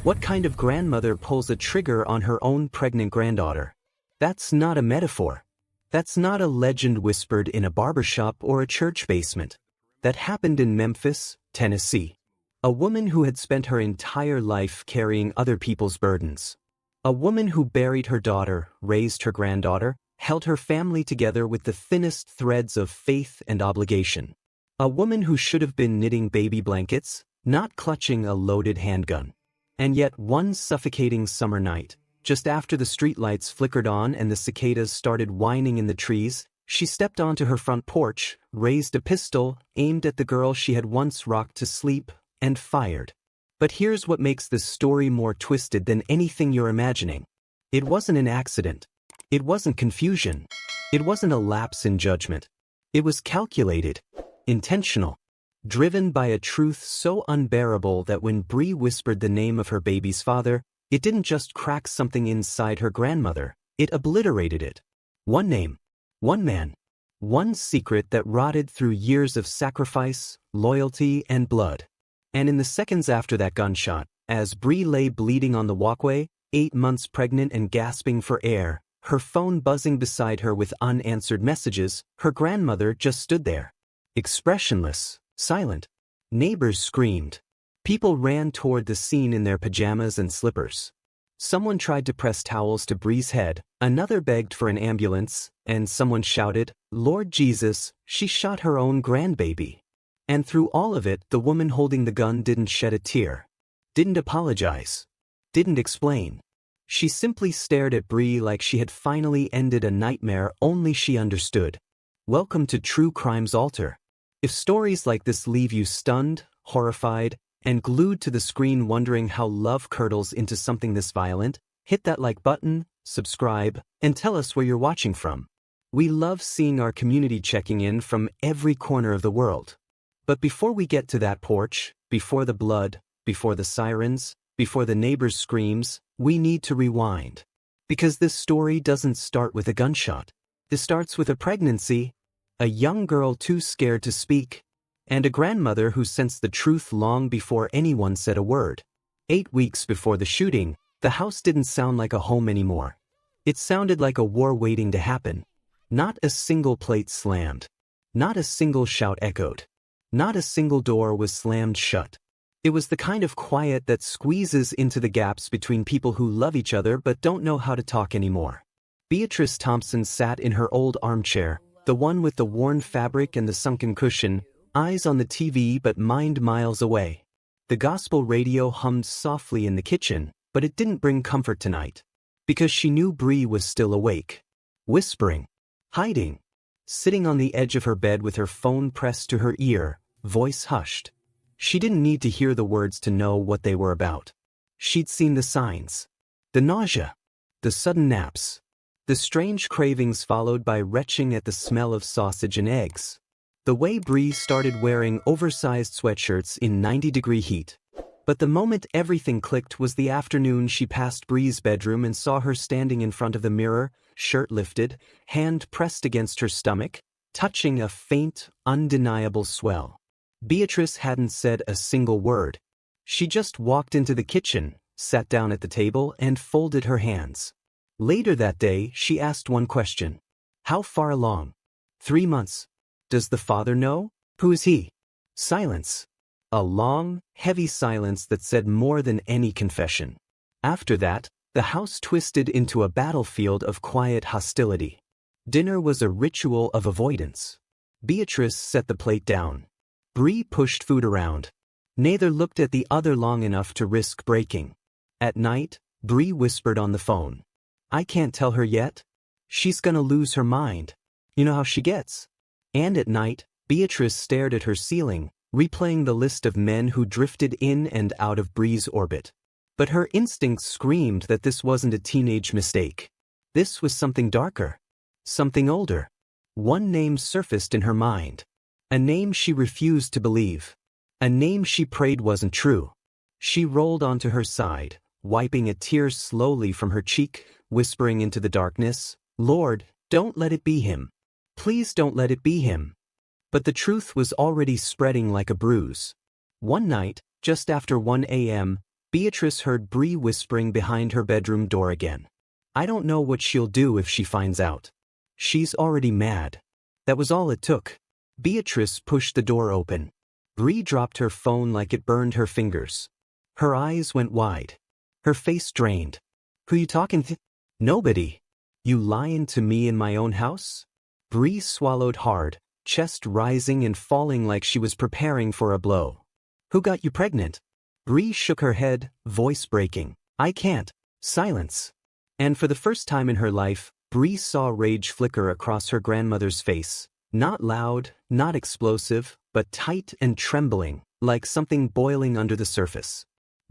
What kind of grandmother pulls a trigger on her own pregnant granddaughter? That's not a metaphor. That's not a legend whispered in a barbershop or a church basement. That happened in Memphis, Tennessee. A woman who had spent her entire life carrying other people's burdens. A woman who buried her daughter, raised her granddaughter, held her family together with the thinnest threads of faith and obligation. A woman who should have been knitting baby blankets, not clutching a loaded handgun. And yet one suffocating summer night, just after the streetlights flickered on and the cicadas started whining in the trees, she stepped onto her front porch, raised a pistol, aimed at the girl she had once rocked to sleep, and fired. But here's what makes this story more twisted than anything you're imagining. It wasn't an accident. It wasn't confusion. It wasn't a lapse in judgment. It was calculated, intentional. Driven by a truth so unbearable that when Bree whispered the name of her baby's father, it didn't just crack something inside her grandmother, it obliterated it. One name, one man, one secret that rotted through years of sacrifice, loyalty, and blood. And in the seconds after that gunshot, as Bree lay bleeding on the walkway, 8 months pregnant and gasping for air, her phone buzzing beside her with unanswered messages, her grandmother just stood there, expressionless. Silent. Neighbors screamed. People ran toward the scene in their pajamas and slippers. Someone tried to press towels to Bree's head, another begged for an ambulance, and someone shouted, "Lord Jesus, she shot her own grandbaby." And through all of it, the woman holding the gun didn't shed a tear. Didn't apologize. Didn't explain. She simply stared at Bree like she had finally ended a nightmare only she understood. Welcome to True Crime's Altar. If stories like this leave you stunned, horrified, and glued to the screen wondering how love curdles into something this violent, hit that like button, subscribe, and tell us where you're watching from. We love seeing our community checking in from every corner of the world. But before we get to that porch, before the blood, before the sirens, before the neighbors' screams, we need to rewind. Because this story doesn't start with a gunshot. It starts with a pregnancy, a young girl too scared to speak, and a grandmother who sensed the truth long before anyone said a word. 8 weeks before the shooting, the house didn't sound like a home anymore. It sounded like a war waiting to happen. Not a single plate slammed. Not a single shout echoed. Not a single door was slammed shut. It was the kind of quiet that squeezes into the gaps between people who love each other but don't know how to talk anymore. Beatrice Thompson sat in her old armchair, the one with the worn fabric and the sunken cushion, eyes on the TV but mind miles away. The gospel radio hummed softly in the kitchen, but it didn't bring comfort tonight. Because she knew Bree was still awake. Whispering. Hiding. Sitting on the edge of her bed with her phone pressed to her ear, voice hushed. She didn't need to hear the words to know what they were about. She'd seen the signs. The nausea. The sudden naps. The strange cravings followed by retching at the smell of sausage and eggs. The way Bree started wearing oversized sweatshirts in 90-degree heat. But the moment everything clicked was the afternoon she passed Bree's bedroom and saw her standing in front of the mirror, shirt lifted, hand pressed against her stomach, touching a faint, undeniable swell. Beatrice hadn't said a single word. She just walked into the kitchen, sat down at the table, and folded her hands. Later that day, she asked one question. How far along? 3 months. Does the father know? Who is he? Silence. A long, heavy silence that said more than any confession. After that, the house twisted into a battlefield of quiet hostility. Dinner was a ritual of avoidance. Beatrice set the plate down. Bree pushed food around. Neither looked at the other long enough to risk breaking. At night, Bree whispered on the phone. I can't tell her yet. She's gonna lose her mind. You know how she gets. And at night, Beatrice stared at her ceiling, replaying the list of men who drifted in and out of Bree's orbit. But her instincts screamed that this wasn't a teenage mistake. This was something darker. Something older. One name surfaced in her mind. A name she refused to believe. A name she prayed wasn't true. She rolled onto her side, wiping a tear slowly from her cheek, whispering into the darkness, Lord, don't let it be him. Please don't let it be him. But the truth was already spreading like a bruise. One night, just after 1 a.m., Beatrice heard Bree whispering behind her bedroom door again. I don't know what she'll do if she finds out. She's already mad. That was all it took. Beatrice pushed the door open. Bree dropped her phone like it burned her fingers. Her eyes went wide. Her face drained. Who you talking to? Nobody. You lying to me in my own house? Bree swallowed hard, chest rising and falling like she was preparing for a blow. Who got you pregnant? Bree shook her head, voice breaking. I can't. Silence. And for the first time in her life, Bree saw rage flicker across her grandmother's face. Not loud, not explosive, but tight and trembling, like something boiling under the surface.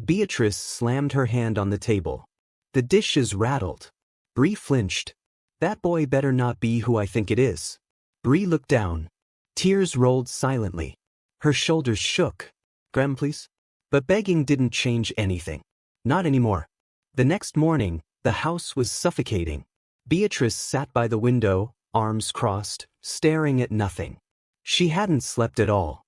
Beatrice slammed her hand on the table. The dishes rattled. Bree flinched. That boy better not be who I think it is. Bree looked down. Tears rolled silently. Her shoulders shook. Graham, please? But begging didn't change anything. Not anymore. The next morning, the house was suffocating. Beatrice sat by the window, arms crossed, staring at nothing. She hadn't slept at all.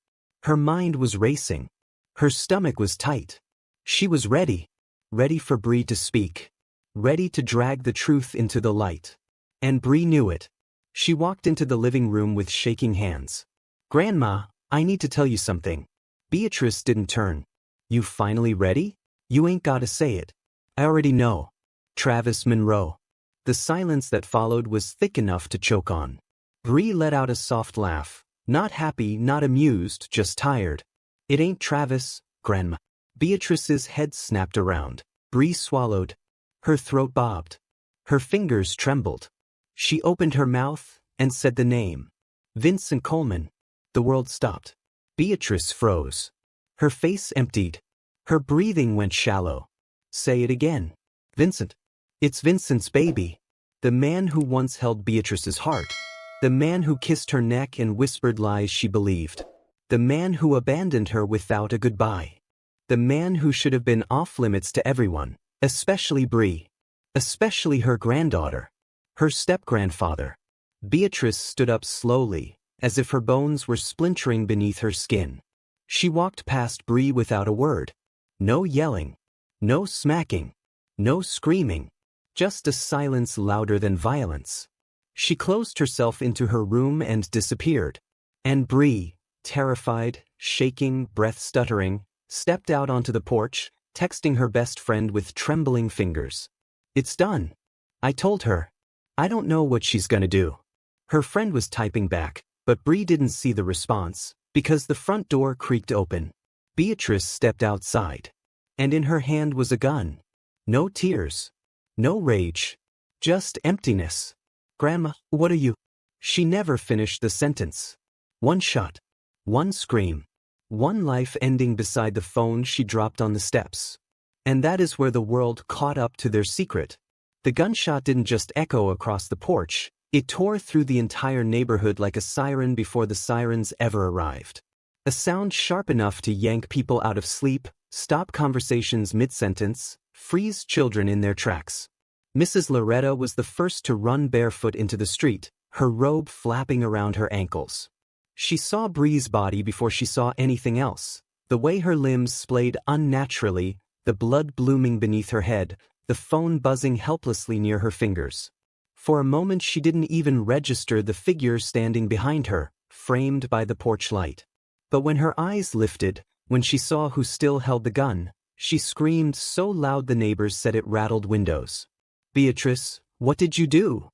Her mind was racing. Her stomach was tight. She was ready. Ready for Bree to speak. Ready to drag the truth into the light. And Bree knew it. She walked into the living room with shaking hands. Grandma, I need to tell you something. Beatrice didn't turn. You finally ready? You ain't gotta say it. I already know. Travis Monroe. The silence that followed was thick enough to choke on. Bree let out a soft laugh. Not happy, not amused, just tired. It ain't Travis, Grandma. Beatrice's head snapped around. Bree swallowed. Her throat bobbed. Her fingers trembled. She opened her mouth and said the name. Vincent Coleman. The world stopped. Beatrice froze. Her face emptied. Her breathing went shallow. Say it again. Vincent. It's Vincent's baby. The man who once held Beatrice's heart. The man who kissed her neck and whispered lies she believed. The man who abandoned her without a goodbye. The man who should have been off-limits to everyone, especially Bree. Especially her granddaughter. Her step-grandfather. Beatrice stood up slowly, as if her bones were splintering beneath her skin. She walked past Bree without a word. No yelling. No smacking. No screaming. Just a silence louder than violence. She closed herself into her room and disappeared. And Bree, terrified, shaking, breath stuttering, stepped out onto the porch, texting her best friend with trembling fingers. It's done. I told her. I don't know what she's gonna do. Her friend was typing back, but Bree didn't see the response, because the front door creaked open. Beatrice stepped outside. And in her hand was a gun. No tears. No rage. Just emptiness. Grandma, what are you? She never finished the sentence. One shot. One scream. One life ending beside the phone she dropped on the steps. And that is where the world caught up to their secret. The gunshot didn't just echo across the porch, it tore through the entire neighborhood like a siren before the sirens ever arrived. A sound sharp enough to yank people out of sleep, stop conversations mid-sentence, freeze children in their tracks. Mrs. Loretta was the first to run barefoot into the street, her robe flapping around her ankles. She saw Bree's body before she saw anything else, the way her limbs splayed unnaturally, the blood blooming beneath her head, the phone buzzing helplessly near her fingers. For a moment she didn't even register the figure standing behind her, framed by the porch light. But when her eyes lifted, when she saw who still held the gun, she screamed so loud the neighbors said it rattled windows. Beatrice, what did you do?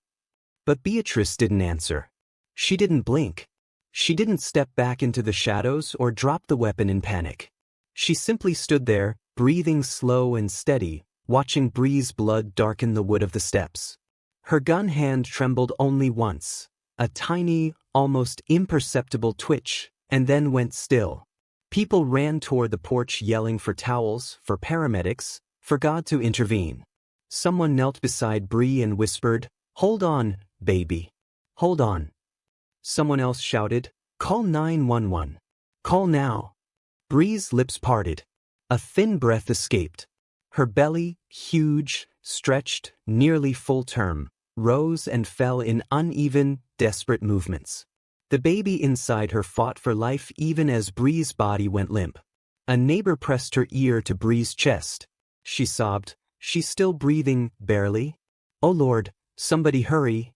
But Beatrice didn't answer. She didn't blink. She didn't step back into the shadows or drop the weapon in panic. She simply stood there, breathing slow and steady, watching Bree's blood darken the wood of the steps. Her gun hand trembled only once, a tiny, almost imperceptible twitch, and then went still. People ran toward the porch yelling for towels, for paramedics, for God to intervene. Someone knelt beside Bree and whispered, "Hold on, baby. Hold on." Someone else shouted, "Call 911. Call now." Bree's lips parted. A thin breath escaped. Her belly, huge, stretched, nearly full term, rose and fell in uneven, desperate movements. The baby inside her fought for life even as Bree's body went limp. A neighbor pressed her ear to Bree's chest, she sobbed. She's still breathing, barely. Oh Lord, somebody hurry.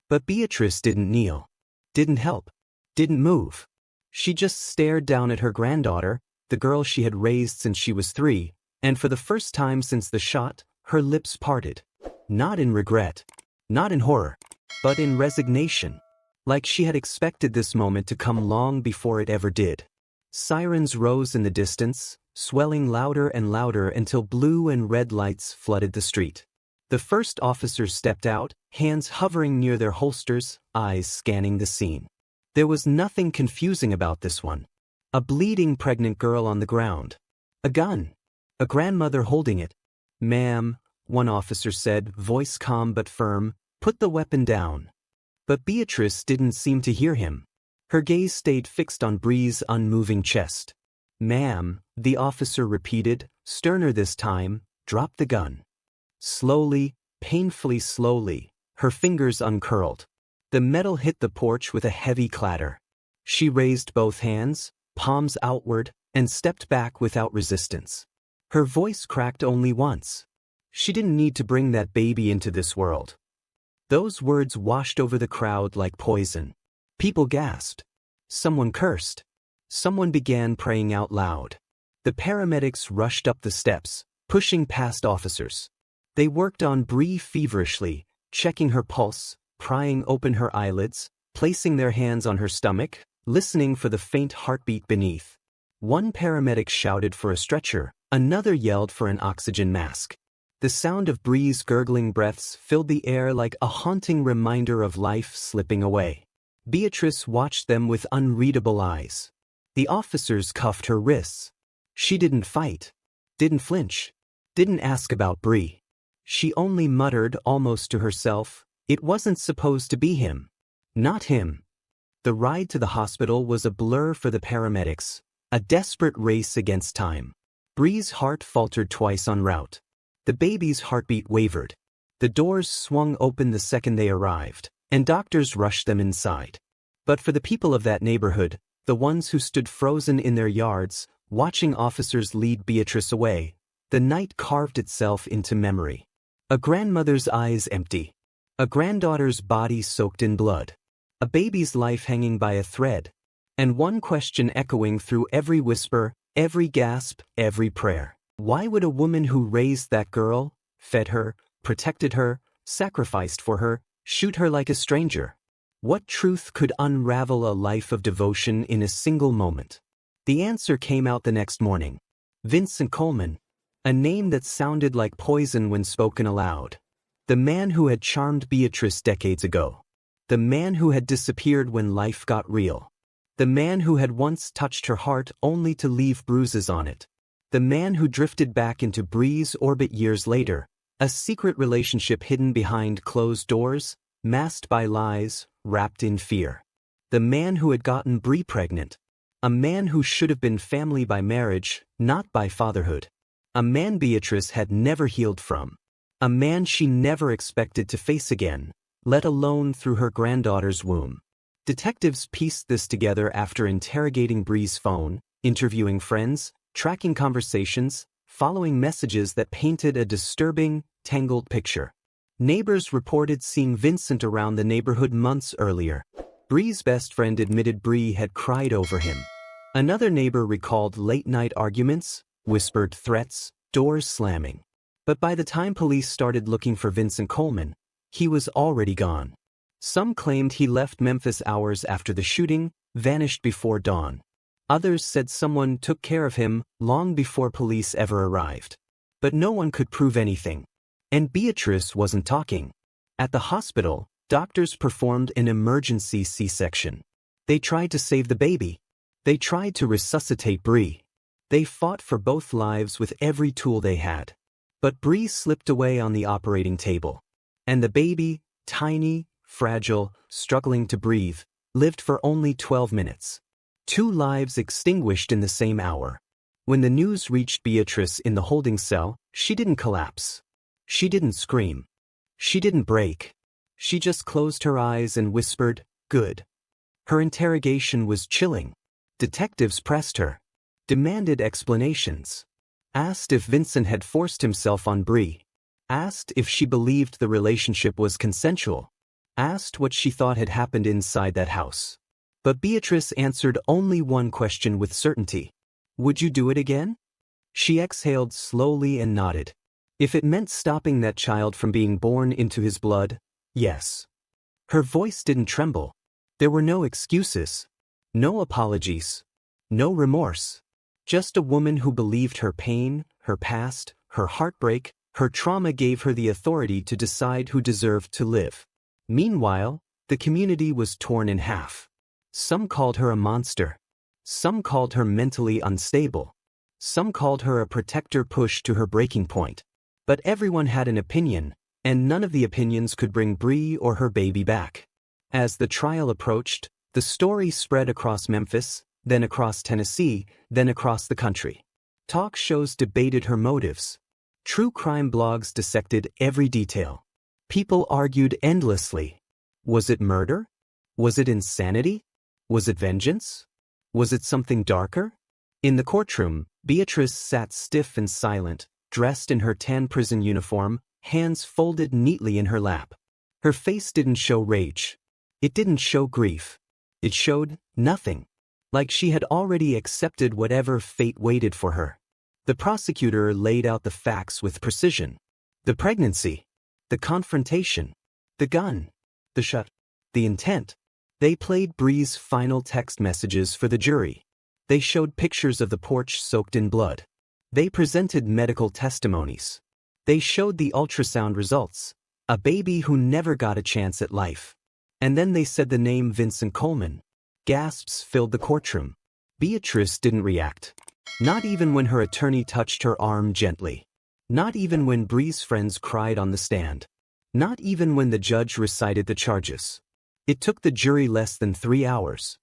But Beatrice didn't kneel. Didn't help. Didn't move. She just stared down at her granddaughter, the girl she had raised since she was 3, and for the first time since the shot, her lips parted. Not in regret. Not in horror. But in resignation. Like she had expected this moment to come long before it ever did. Sirens rose in the distance, swelling louder and louder until blue and red lights flooded the street. The first officer stepped out, hands hovering near their holsters, eyes scanning the scene. There was nothing confusing about this one. A bleeding pregnant girl on the ground. A gun. A grandmother holding it. Ma'am, one officer said, voice calm but firm, put the weapon down. But Beatrice didn't seem to hear him. Her gaze stayed fixed on Bree's unmoving chest. Ma'am, the officer repeated, sterner this time, drop the gun. Slowly, painfully slowly, her fingers uncurled. The metal hit the porch with a heavy clatter. She raised both hands, palms outward, and stepped back without resistance. Her voice cracked only once. She didn't need to bring that baby into this world. Those words washed over the crowd like poison. People gasped. Someone cursed. Someone began praying out loud. The paramedics rushed up the steps, pushing past officers. They worked on Bree feverishly, checking her pulse, prying open her eyelids, placing their hands on her stomach, listening for the faint heartbeat beneath. One paramedic shouted for a stretcher, another yelled for an oxygen mask. The sound of Bree's gurgling breaths filled the air like a haunting reminder of life slipping away. Beatrice watched them with unreadable eyes. The officers cuffed her wrists. She didn't fight. Didn't flinch. Didn't ask about Bree. She only muttered almost to herself, it wasn't supposed to be him. Not him. The ride to the hospital was a blur for the paramedics, a desperate race against time. Bree's heart faltered twice en route. The baby's heartbeat wavered. The doors swung open the second they arrived, and doctors rushed them inside. But for the people of that neighborhood, the ones who stood frozen in their yards, watching officers lead Beatrice away, the night carved itself into memory. A grandmother's eyes empty. A granddaughter's body soaked in blood. A baby's life hanging by a thread. And one question echoing through every whisper, every gasp, every prayer. Why would a woman who raised that girl, fed her, protected her, sacrificed for her, shoot her like a stranger? What truth could unravel a life of devotion in a single moment? The answer came out the next morning. Vincent Coleman. A name that sounded like poison when spoken aloud. The man who had charmed Beatrice decades ago. The man who had disappeared when life got real. The man who had once touched her heart only to leave bruises on it. The man who drifted back into Bree's orbit years later, a secret relationship hidden behind closed doors, masked by lies, wrapped in fear. The man who had gotten Bree pregnant. A man who should have been family by marriage, not by fatherhood. A man Beatrice had never healed from. A man she never expected to face again, let alone through her granddaughter's womb. Detectives pieced this together after interrogating Bree's phone, interviewing friends, tracking conversations, following messages that painted a disturbing, tangled picture. Neighbors reported seeing Vincent around the neighborhood months earlier. Bree's best friend admitted Bree had cried over him. Another neighbor recalled late-night arguments, whispered threats, doors slamming. But by the time police started looking for Vincent Coleman, he was already gone. Some claimed he left Memphis hours after the shooting, vanished before dawn. Others said someone took care of him long before police ever arrived. But no one could prove anything. And Beatrice wasn't talking. At the hospital, doctors performed an emergency C-section. They tried to save the baby. They tried to resuscitate Bree. They fought for both lives with every tool they had. But Bree slipped away on the operating table. And the baby, tiny, fragile, struggling to breathe, lived for only 12 minutes. 2 lives extinguished in the same hour. When the news reached Beatrice in the holding cell, she didn't collapse. She didn't scream. She didn't break. She just closed her eyes and whispered, "Good." Her interrogation was chilling. Detectives pressed her, demanded explanations. Asked if Vincent had forced himself on Bree. Asked if she believed the relationship was consensual. Asked what she thought had happened inside that house. But Beatrice answered only one question with certainty. Would you do it again? She exhaled slowly and nodded. If it meant stopping that child from being born into his blood, yes. Her voice didn't tremble. There were no excuses. No apologies. No remorse. Just a woman who believed her pain, her past, her heartbreak, her trauma gave her the authority to decide who deserved to live. Meanwhile, the community was torn in half. Some called her a monster. Some called her mentally unstable. Some called her a protector pushed to her breaking point. But everyone had an opinion, and none of the opinions could bring Bree or her baby back. As the trial approached, the story spread across Memphis, then across Tennessee, then across the country. Talk shows debated her motives. True crime blogs dissected every detail. People argued endlessly. Was it murder? Was it insanity? Was it vengeance? Was it something darker? In the courtroom, Beatrice sat stiff and silent, dressed in her tan prison uniform, hands folded neatly in her lap. Her face didn't show rage. It didn't show grief. It showed nothing. Like she had already accepted whatever fate waited for her. The prosecutor laid out the facts with precision. The pregnancy. The confrontation. The gun. The shot. The intent. They played Bree's final text messages for the jury. They showed pictures of the porch soaked in blood. They presented medical testimonies. They showed the ultrasound results. A baby who never got a chance at life. And then they said the name Vincent Coleman. Gasps filled the courtroom. Beatrice didn't react. Not even when her attorney touched her arm gently. Not even when Bree's friends cried on the stand. Not even when the judge recited the charges. It took the jury less than 3 hours.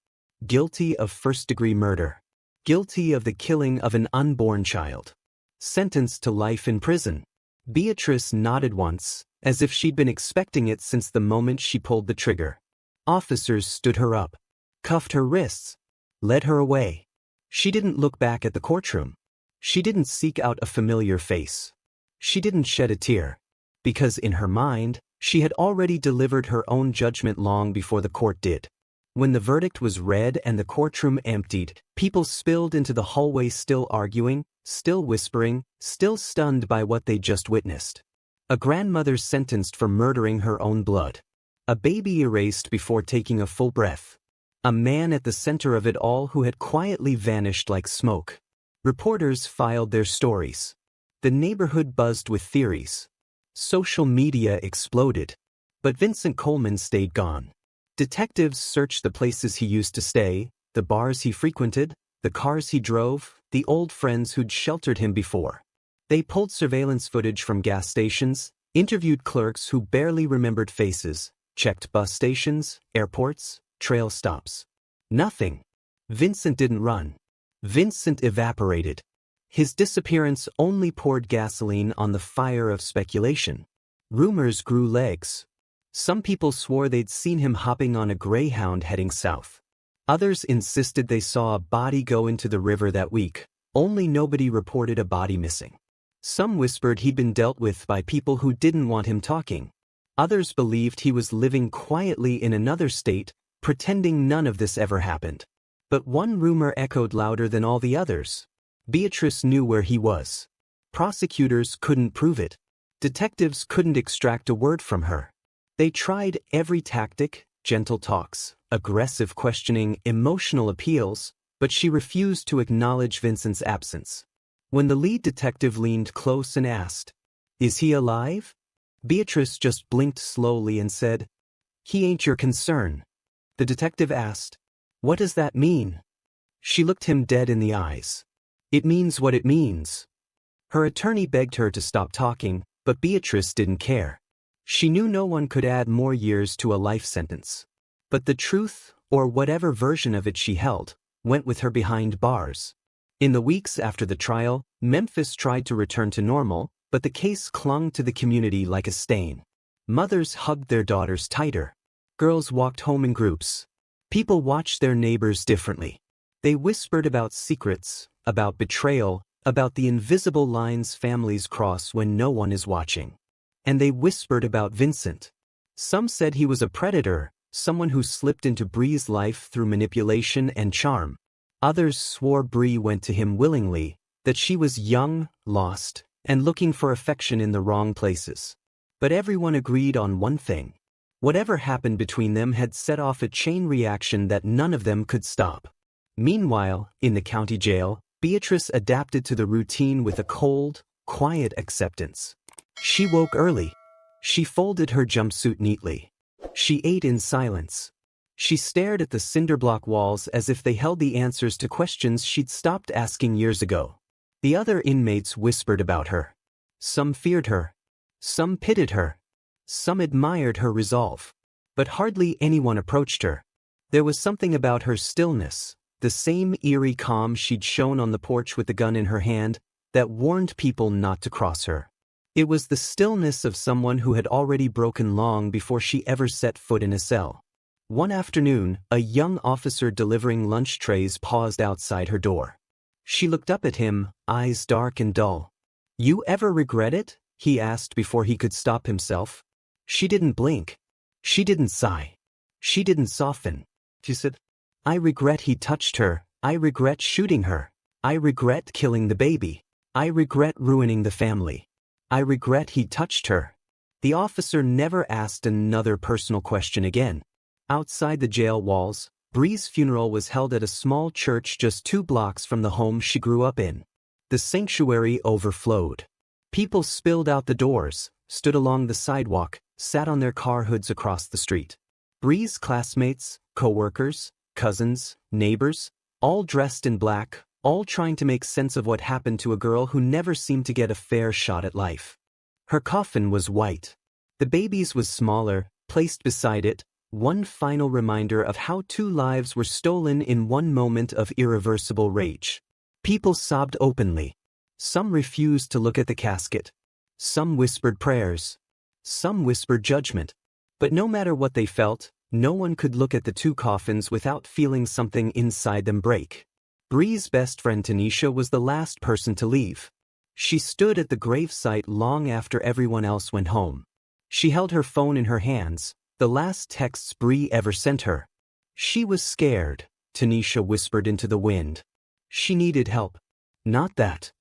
Guilty of first-degree murder. Guilty of the killing of an unborn child. Sentenced to life in prison. Beatrice nodded once, as if she'd been expecting it since the moment she pulled the trigger. Officers stood her up. Cuffed her wrists. Led her away. She didn't look back at the courtroom. She didn't seek out a familiar face. She didn't shed a tear. Because in her mind, she had already delivered her own judgment long before the court did. When the verdict was read and the courtroom emptied, people spilled into the hallway still arguing, still whispering, still stunned by what they just witnessed. A grandmother sentenced for murdering her own blood. A baby erased before taking a full breath. A man at the center of it all who had quietly vanished like smoke. Reporters filed their stories. The neighborhood buzzed with theories. Social media exploded. But Vincent Coleman stayed gone. Detectives searched the places he used to stay, the bars he frequented, the cars he drove, the old friends who'd sheltered him before. They pulled surveillance footage from gas stations, interviewed clerks who barely remembered faces, checked bus stations, airports, trail stops. Nothing. Vincent didn't run. Vincent evaporated. His disappearance only poured gasoline on the fire of speculation. Rumors grew legs. Some people swore they'd seen him hopping on a Greyhound heading south. Others insisted they saw a body go into the river that week, only nobody reported a body missing. Some whispered he'd been dealt with by people who didn't want him talking. Others believed he was living quietly in another state, pretending none of this ever happened. But one rumor echoed louder than all the others. Beatrice knew where he was. Prosecutors couldn't prove it. Detectives couldn't extract a word from her. They tried every tactic, gentle talks, aggressive questioning, emotional appeals, but she refused to acknowledge Vincent's absence. When the lead detective leaned close and asked, "Is he alive?" Beatrice just blinked slowly and said, "He ain't your concern." The detective asked, "What does that mean?" She looked him dead in the eyes. "It means what it means." Her attorney begged her to stop talking, but Beatrice didn't care. She knew no one could add more years to a life sentence. But the truth, or whatever version of it she held, went with her behind bars. In the weeks after the trial, Memphis tried to return to normal, but the case clung to the community like a stain. Mothers hugged their daughters tighter. Girls walked home in groups. People watched their neighbors differently. They whispered about secrets, about betrayal, about the invisible lines families cross when no one is watching. And they whispered about Vincent. Some said he was a predator, someone who slipped into Bree's life through manipulation and charm. Others swore Bree went to him willingly, that she was young, lost, and looking for affection in the wrong places. But everyone agreed on one thing. Whatever happened between them had set off a chain reaction that none of them could stop. Meanwhile, in the county jail, Beatrice adapted to the routine with a cold, quiet acceptance. She woke early. She folded her jumpsuit neatly. She ate in silence. She stared at the cinder-block walls as if they held the answers to questions she'd stopped asking years ago. The other inmates whispered about her. Some feared her. Some pitied her. Some admired her resolve. But hardly anyone approached her. There was something about her stillness, the same eerie calm she'd shown on the porch with the gun in her hand, that warned people not to cross her. It was the stillness of someone who had already broken long before she ever set foot in a cell. One afternoon, a young officer delivering lunch trays paused outside her door. She looked up at him, eyes dark and dull. "You ever regret it?" he asked before he could stop himself. She didn't blink. She didn't sigh. She didn't soften. She said, "I regret he touched her. I regret shooting her. I regret killing the baby. I regret ruining the family. I regret he touched her." The officer never asked another personal question again. Outside the jail walls, Bree's funeral was held at a small church just 2 blocks from the home she grew up in. The sanctuary overflowed. People spilled out the doors, stood along the sidewalk, sat on their car hoods across the street. Bree's classmates, co-workers, cousins, neighbors, all dressed in black, all trying to make sense of what happened to a girl who never seemed to get a fair shot at life. Her coffin was white. The baby's was smaller, placed beside it, one final reminder of how 2 lives were stolen in one moment of irreversible rage. People sobbed openly. Some refused to look at the casket. Some whispered prayers. Some whispered judgment. But no matter what they felt, no one could look at the 2 coffins without feeling something inside them break. Bree's best friend Tanisha was the last person to leave. She stood at the gravesite long after everyone else went home. She held her phone in her hands, the last texts Bree ever sent her. She was scared, Tanisha whispered into the wind. She needed help. Not that.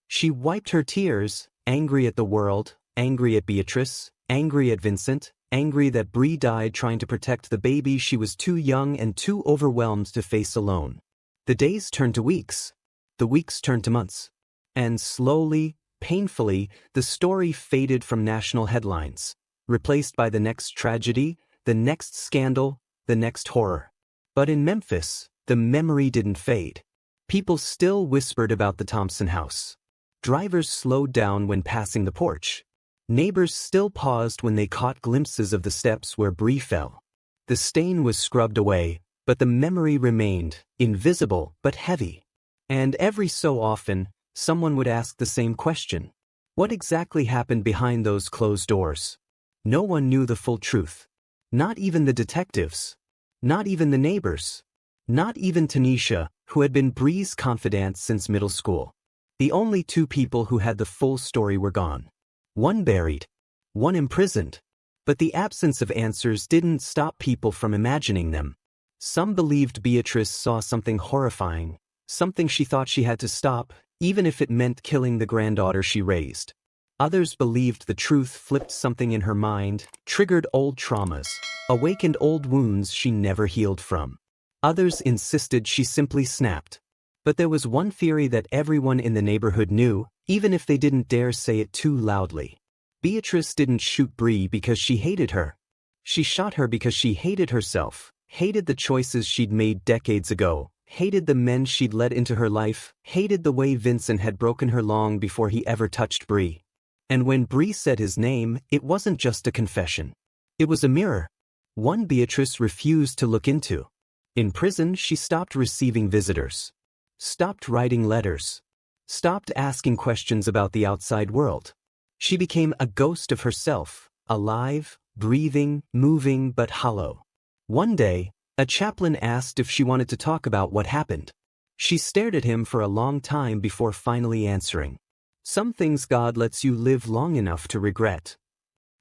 She wiped her tears, angry at the world, angry at Beatrice, angry at Vincent, angry that Bree died trying to protect the baby she was too young and too overwhelmed to face alone. The days turned to weeks. The weeks turned to months. And slowly, painfully, the story faded from national headlines, replaced by the next tragedy, the next scandal, the next horror. But in Memphis, the memory didn't fade. People still whispered about the Thompson house. Drivers slowed down when passing the porch. Neighbors still paused when they caught glimpses of the steps where Bree fell. The stain was scrubbed away, but the memory remained, invisible but heavy. And every so often, someone would ask the same question. What exactly happened behind those closed doors? No one knew the full truth. Not even the detectives. Not even the neighbors. Not even Tanisha, who had been Bree's confidant since middle school. The only 2 people who had the full story were gone. One buried. One imprisoned. But the absence of answers didn't stop people from imagining them. Some believed Beatrice saw something horrifying, something she thought she had to stop, even if it meant killing the granddaughter she raised. Others believed the truth flipped something in her mind, triggered old traumas, awakened old wounds she never healed from. Others insisted she simply snapped. But there was one theory that everyone in the neighborhood knew, even if they didn't dare say it too loudly. Beatrice didn't shoot Bree because she hated her. She shot her because she hated herself, hated the choices she'd made decades ago, hated the men she'd let into her life, hated the way Vincent had broken her long before he ever touched Bree. And when Bree said his name, it wasn't just a confession. It was a mirror. One Beatrice refused to look into. In prison, she stopped receiving visitors. Stopped writing letters. Stopped asking questions about the outside world. She became a ghost of herself, alive, breathing, moving but hollow. One day, a chaplain asked if she wanted to talk about what happened. She stared at him for a long time before finally answering. Some things God lets you live long enough to regret.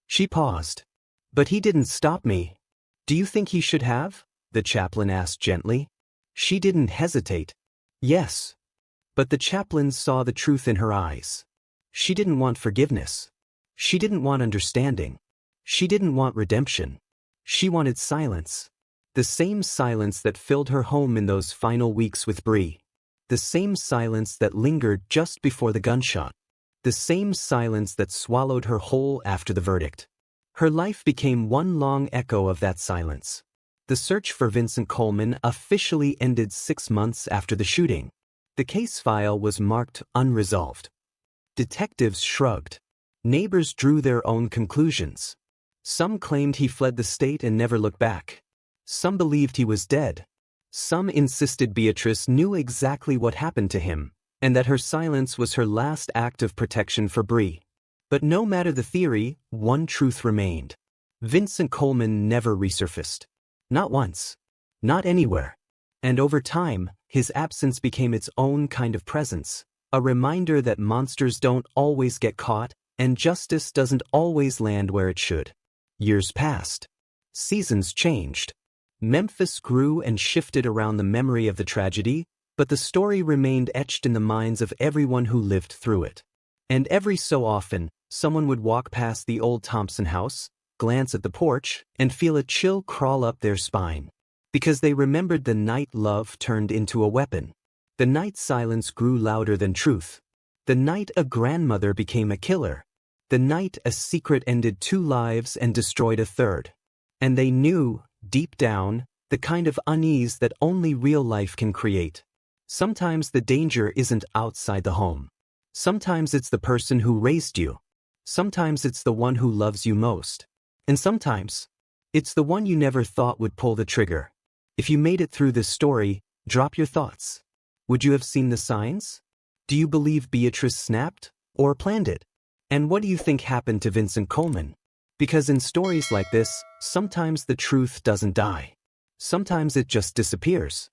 She paused. But he didn't stop me. Do you think he should have? The chaplain asked gently. She didn't hesitate. Yes. But the chaplain saw the truth in her eyes. She didn't want forgiveness. She didn't want understanding. She didn't want redemption. She wanted silence. The same silence that filled her home in those final weeks with Bree. The same silence that lingered just before the gunshot. The same silence that swallowed her whole after the verdict. Her life became one long echo of that silence. The search for Vincent Coleman officially ended 6 months after the shooting. The case file was marked unresolved. Detectives shrugged. Neighbors drew their own conclusions. Some claimed he fled the state and never looked back. Some believed he was dead. Some insisted Beatrice knew exactly what happened to him, and that her silence was her last act of protection for Bree. But no matter the theory, one truth remained. Vincent Coleman never resurfaced. Not once. Not anywhere. And over time, his absence became its own kind of presence, a reminder that monsters don't always get caught, and justice doesn't always land where it should. Years passed. Seasons changed. Memphis grew and shifted around the memory of the tragedy, but the story remained etched in the minds of everyone who lived through it. And every so often, someone would walk past the old Thompson house, glance at the porch, and feel a chill crawl up their spine. Because they remembered the night love turned into a weapon. The night silence grew louder than truth. The night a grandmother became a killer. The night a secret ended 2 lives and destroyed a 3rd. And they knew, deep down, the kind of unease that only real life can create. Sometimes the danger isn't outside the home. Sometimes it's the person who raised you. Sometimes it's the one who loves you most. And sometimes, it's the one you never thought would pull the trigger. If you made it through this story, drop your thoughts. Would you have seen the signs? Do you believe Beatrice snapped, or planned it? And what do you think happened to Vincent Coleman? Because in stories like this, sometimes the truth doesn't die. Sometimes it just disappears.